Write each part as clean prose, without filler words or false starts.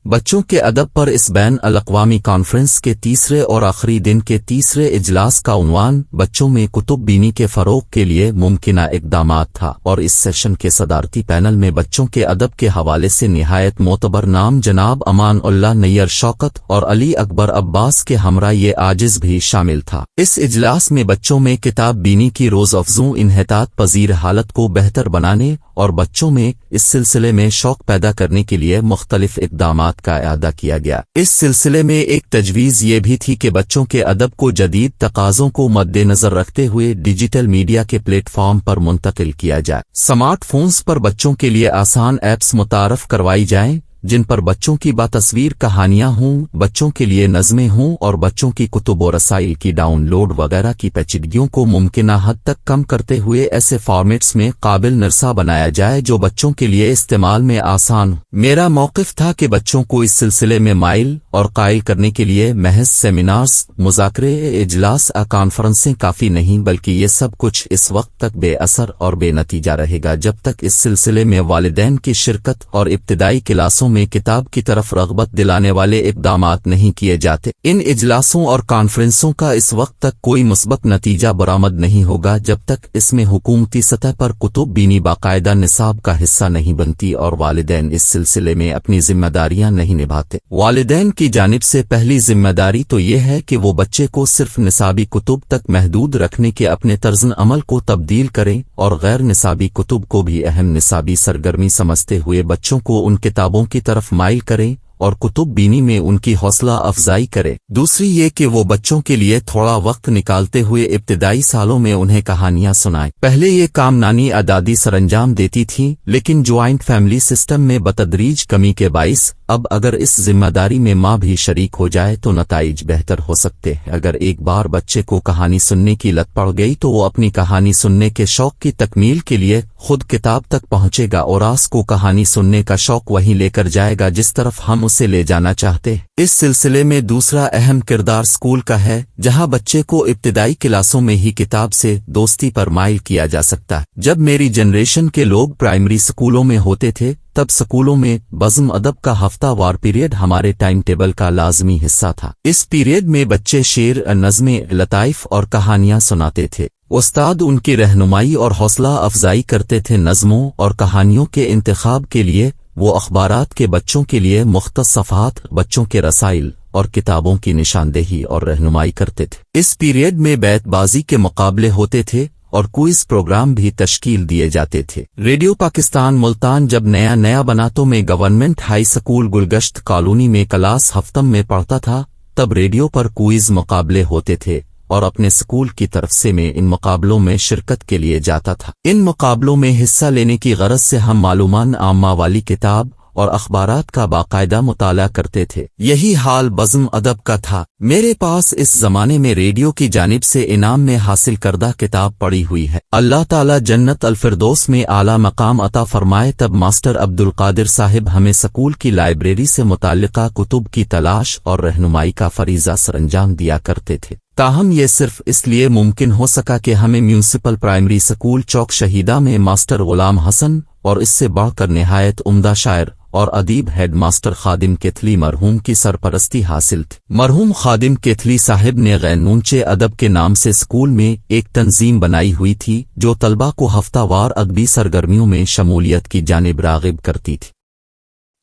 بچوں کے ادب پر اس بین الاقوامی کانفرنس کے تیسرے اور آخری دن کے تیسرے اجلاس کا عنوان بچوں میں کتب بینی کے فروغ کے لیے ممکنہ اقدامات تھا، اور اس سیشن کے صدارتی پینل میں بچوں کے ادب کے حوالے سے نہایت معتبر نام جناب امان اللہ نیّر شوکت اور علی اکبر عباس کے ہمراہ یہ عاجز بھی شامل تھا۔ اس اجلاس میں بچوں میں کتاب بینی کی روز افزوں انحطاط پذیر حالت کو بہتر بنانے اور بچوں میں اس سلسلے میں شوق پیدا کرنے کے لیے مختلف اقدامات کا اعادہ کیا گیا۔ اس سلسلے میں ایک تجویز یہ بھی تھی کہ بچوں کے ادب کو جدید تقاضوں کو مد نظر رکھتے ہوئے ڈیجیٹل میڈیا کے پلیٹ فارم پر منتقل کیا جائے۔ سمارٹ فونز پر بچوں کے لیے آسان ایپس متعارف کروائی جائیں جن پر بچوں کی باتصویر کہانیاں ہوں، بچوں کے لیے نظمیں ہوں، اور بچوں کی کتب و رسائل کی ڈاؤن لوڈ وغیرہ کی پیچیدگیوں کو ممکنہ حد تک کم کرتے ہوئے ایسے فارمیٹس میں قابل نرسہ بنایا جائے جو بچوں کے لیے استعمال میں آسان ہو۔ میرا موقف تھا کہ بچوں کو اس سلسلے میں مائل اور قائل کرنے کے لیے محض سیمینارز، مذاکرے، اجلاس، کانفرنسیں کافی نہیں، بلکہ یہ سب کچھ اس وقت تک بے اثر اور بے نتیجہ رہے گا جب تک اس سلسلے میں والدین کی شرکت اور ابتدائی کلاسوں میں کتاب کی طرف رغبت دلانے والے اقدامات نہیں کیے جاتے۔ ان اجلاسوں اور کانفرنسوں کا اس وقت تک کوئی مثبت نتیجہ برآمد نہیں ہوگا جب تک اس میں حکومتی سطح پر کتب بینی باقاعدہ نصاب کا حصہ نہیں بنتی اور والدین اس سلسلے میں اپنی ذمہ داریاں نہیں نبھاتے۔ والدین کی جانب سے پہلی ذمہ داری تو یہ ہے کہ وہ بچے کو صرف نصابی کتب تک محدود رکھنے کے اپنے طرز عمل کو تبدیل کریں اور غیر نصابی کتب کو بھی اہم نصابی سرگرمی سمجھتے ہوئے بچوں کو ان کتابوں کی طرف مائل کریں اور کتب بینی میں ان کی حوصلہ افزائی کرے۔ دوسری یہ کہ وہ بچوں کے لیے تھوڑا وقت نکالتے ہوئے ابتدائی سالوں میں انہیں کہانیاں سنائیں۔ پہلے یہ کام نانی ادادی سرانجام دیتی تھیں، لیکن جوائنٹ فیملی سسٹم میں بتدریج کمی کے باعث اب اگر اس ذمہ داری میں ماں بھی شریک ہو جائے تو نتائج بہتر ہو سکتے ہیں۔ اگر ایک بار بچے کو کہانی سننے کی لت پڑ گئی تو وہ اپنی کہانی سننے کے شوق کی تکمیل کے لیے خود کتاب تک پہنچے گا اور آس کو کہانی سننے کا شوق وہیں لے کر جائے گا جس طرف ہم اسے لے جانا چاہتے ہیں۔ اس سلسلے میں دوسرا اہم کردار اسکول کا ہے، جہاں بچے کو ابتدائی کلاسوں میں ہی کتاب سے دوستی پر مائل کیا جا سکتا ہے۔ جب میری جنریشن کے لوگ پرائمری سکولوں میں ہوتے تھے تب سکولوں میں بزم ادب کا ہفتہ وار پیریڈ ہمارے ٹائم ٹیبل کا لازمی حصہ تھا۔ اس پیریڈ میں بچے شعر، نظمیں، لطائف اور کہانیاں سناتے تھے۔ استاد ان کی رہنمائی اور حوصلہ افزائی کرتے تھے۔ نظموں اور کہانیوں کے انتخاب کے لیے وہ اخبارات کے بچوں کے لیے مختص صفحات، بچوں کے رسائل اور کتابوں کی نشاندہی اور رہنمائی کرتے تھے۔ اس پیریڈ میں بیت بازی کے مقابلے ہوتے تھے اور کوئز پروگرام بھی تشکیل دیے جاتے تھے۔ ریڈیو پاکستان ملتان جب نیا بنا تو میں government high school Gulgasht colony میں کلاس ہفتم میں پڑھتا تھا، تب ریڈیو پر کوئز مقابلے ہوتے تھے اور اپنے سکول کی طرف سے میں ان مقابلوں میں شرکت کے لیے جاتا تھا۔ ان مقابلوں میں حصہ لینے کی غرض سے ہم معلومات عامہ والی کتاب اور اخبارات کا باقاعدہ مطالعہ کرتے تھے۔ یہی حال بزم ادب کا تھا۔ میرے پاس اس زمانے میں ریڈیو کی جانب سے انعام میں حاصل کردہ کتاب پڑی ہوئی ہے۔ اللہ تعالی جنت الفردوس میں اعلیٰ مقام عطا فرمائے۔ تب ماسٹر عبدالقادر صاحب ہمیں سکول کی لائبریری سے متعلقہ کتب کی تلاش اور رہنمائی کا فریضہ سرانجام دیا کرتے تھے۔ تاہم یہ صرف اس لیے ممکن ہو سکا کہ ہمیں میونسپل پرائمری سکول چوک شہیدہ میں ماسٹر غلام حسن اور اس سے بڑھ کر نہایت عمدہ شاعر اور ادیب ہیڈ ماسٹر خادم کیتھلی مرحوم کی سرپرستی حاصل تھی۔ مرحوم خادم کیتھلی صاحب نے غینونچے ادب کے نام سے سکول میں ایک تنظیم بنائی ہوئی تھی جو طلبہ کو ہفتہ وار ادبی سرگرمیوں میں شمولیت کی جانب راغب کرتی تھی۔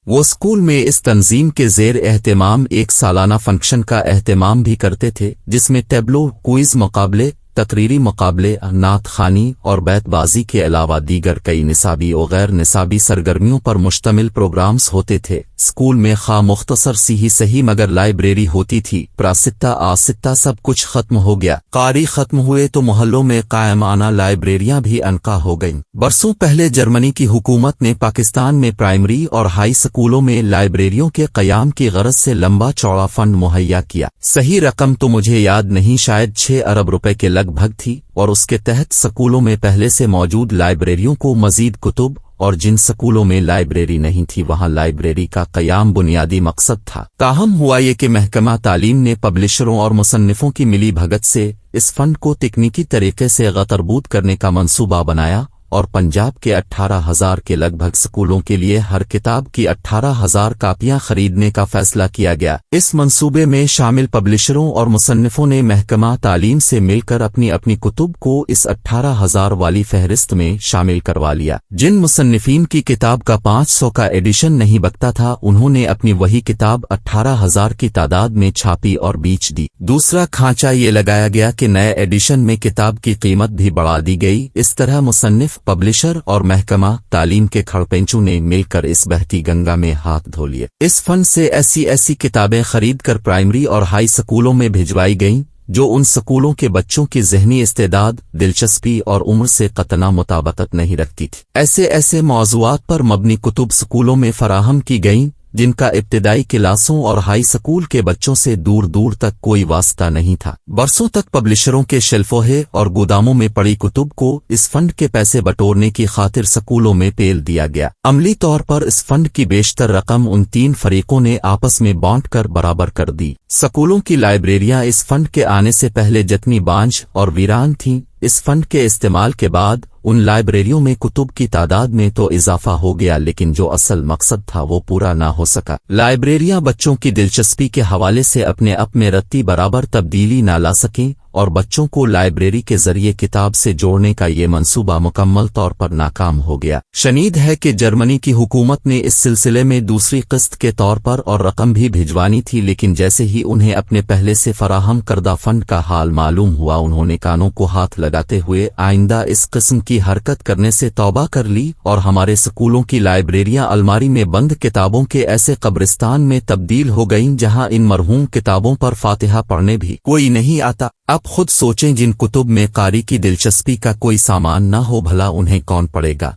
وہ اسکول میں اس تنظیم کے زیر اہتمام ایک سالانہ فنکشن کا اہتمام بھی کرتے تھے جس میں ٹیبلو، کوئز مقابلے، تقریری مقابلے، نعت خوانی اور بیت بازی کے علاوہ دیگر کئی نصابی و غیر نصابی سرگرمیوں پر مشتمل پروگرامز ہوتے تھے۔ اسکول میں خواہ مختصر سی ہی صحیح مگر لائبریری ہوتی تھی۔ پراستا آستا سب کچھ ختم ہو گیا۔ قاری ختم ہوئے تو محلوں میں قائمانہ لائبریریاں بھی انقا ہو گئیں۔ برسوں پہلے جرمنی کی حکومت نے پاکستان میں پرائمری اور ہائی سکولوں میں لائبریریوں کے قیام کی غرض سے لمبا چوڑا فنڈ مہیا کیا۔ صحیح رقم تو مجھے یاد نہیں، شاید 6 ارب روپے کے لگ بھگ تھی، اور اس کے تحت سکولوں میں پہلے سے موجود لائبریریوں کو مزید کتب، اور جن سکولوں میں لائبریری نہیں تھی وہاں لائبریری کا قیام بنیادی مقصد تھا۔ تاہم ہوا یہ کہ محکمہ تعلیم نے پبلشروں اور مصنفوں کی ملی بھگت سے اس فنڈ کو تکنیکی طریقے سے غتربود کرنے کا منصوبہ بنایا اور پنجاب کے 18,000 کے لگ بھگ سکولوں کے لیے ہر کتاب کی 18,000 کاپیاں خریدنے کا فیصلہ کیا گیا۔ اس منصوبے میں شامل پبلشروں اور مصنفوں نے محکمہ تعلیم سے مل کر اپنی اپنی کتب کو اس 18,000 والی فہرست میں شامل کروا لیا۔ جن مصنفین کی کتاب کا 500 کا ایڈیشن نہیں بکتا تھا انہوں نے اپنی وہی کتاب 18,000 کی تعداد میں چھاپی اور بیچ دی۔ دوسرا کھانچا یہ لگایا گیا کہ نئے ایڈیشن میں کتاب کی قیمت بھی بڑھا دی گئی۔ اس طرح مصنف، پبلشر اور محکمہ تعلیم کے کھڑپینچوں نے مل کر اس بہتی گنگا میں ہاتھ دھو لیے۔ اس فنڈ سے ایسی کتابیں خرید کر پرائمری اور ہائی سکولوں میں بھجوائی گئیں جو ان سکولوں کے بچوں کی ذہنی استعداد، دلچسپی اور عمر سے قطعا مطابقت نہیں رکھتی تھی۔ ایسے موضوعات پر مبنی کتب سکولوں میں فراہم کی گئیں جن کا ابتدائی کلاسوں اور ہائی سکول کے بچوں سے دور تک کوئی واسطہ نہیں تھا۔ برسوں تک پبلشروں کے شیلفوں اور گوداموں میں پڑی کتب کو اس فنڈ کے پیسے بٹورنے کی خاطر سکولوں میں پیل دیا گیا۔ عملی طور پر اس فنڈ کی بیشتر رقم ان 3 فریقوں نے آپس میں بانٹ کر برابر کر دی۔ سکولوں کی لائبریریاں اس فنڈ کے آنے سے پہلے جتنی بانجھ اور ویران تھیں، اس فنڈ کے استعمال کے بعد ان لائبریریوں میں کتب کی تعداد میں تو اضافہ ہو گیا لیکن جو اصل مقصد تھا وہ پورا نہ ہو سکا۔ لائبریریاں بچوں کی دلچسپی کے حوالے سے اپنے آپ میں رتی برابر تبدیلی نہ لا سکیں اور بچوں کو لائبریری کے ذریعے کتاب سے جوڑنے کا یہ منصوبہ مکمل طور پر ناکام ہو گیا۔ شنید ہے کہ جرمنی کی حکومت نے اس سلسلے میں دوسری قسط کے طور پر اور رقم بھی بھجوانی تھی لیکن جیسے ہی انہیں اپنے پہلے سے فراہم کردہ فنڈ کا حال معلوم ہوا انہوں نے کانوں کو ہاتھ لگاتے ہوئے آئندہ اس قسم کی حرکت کرنے سے توبہ کر لی اور ہمارے سکولوں کی لائبریریاں الماری میں بند کتابوں کے ایسے قبرستان میں تبدیل ہو گئیں جہاں ان مرحوم کتابوں پر فاتحہ پڑھنے بھی کوئی نہیں آتا۔ اب خود سوچیں جن کتب میں قاری کی دلچسپی کا کوئی سامان نہ ہو بھلا انہیں کون پڑھے گا۔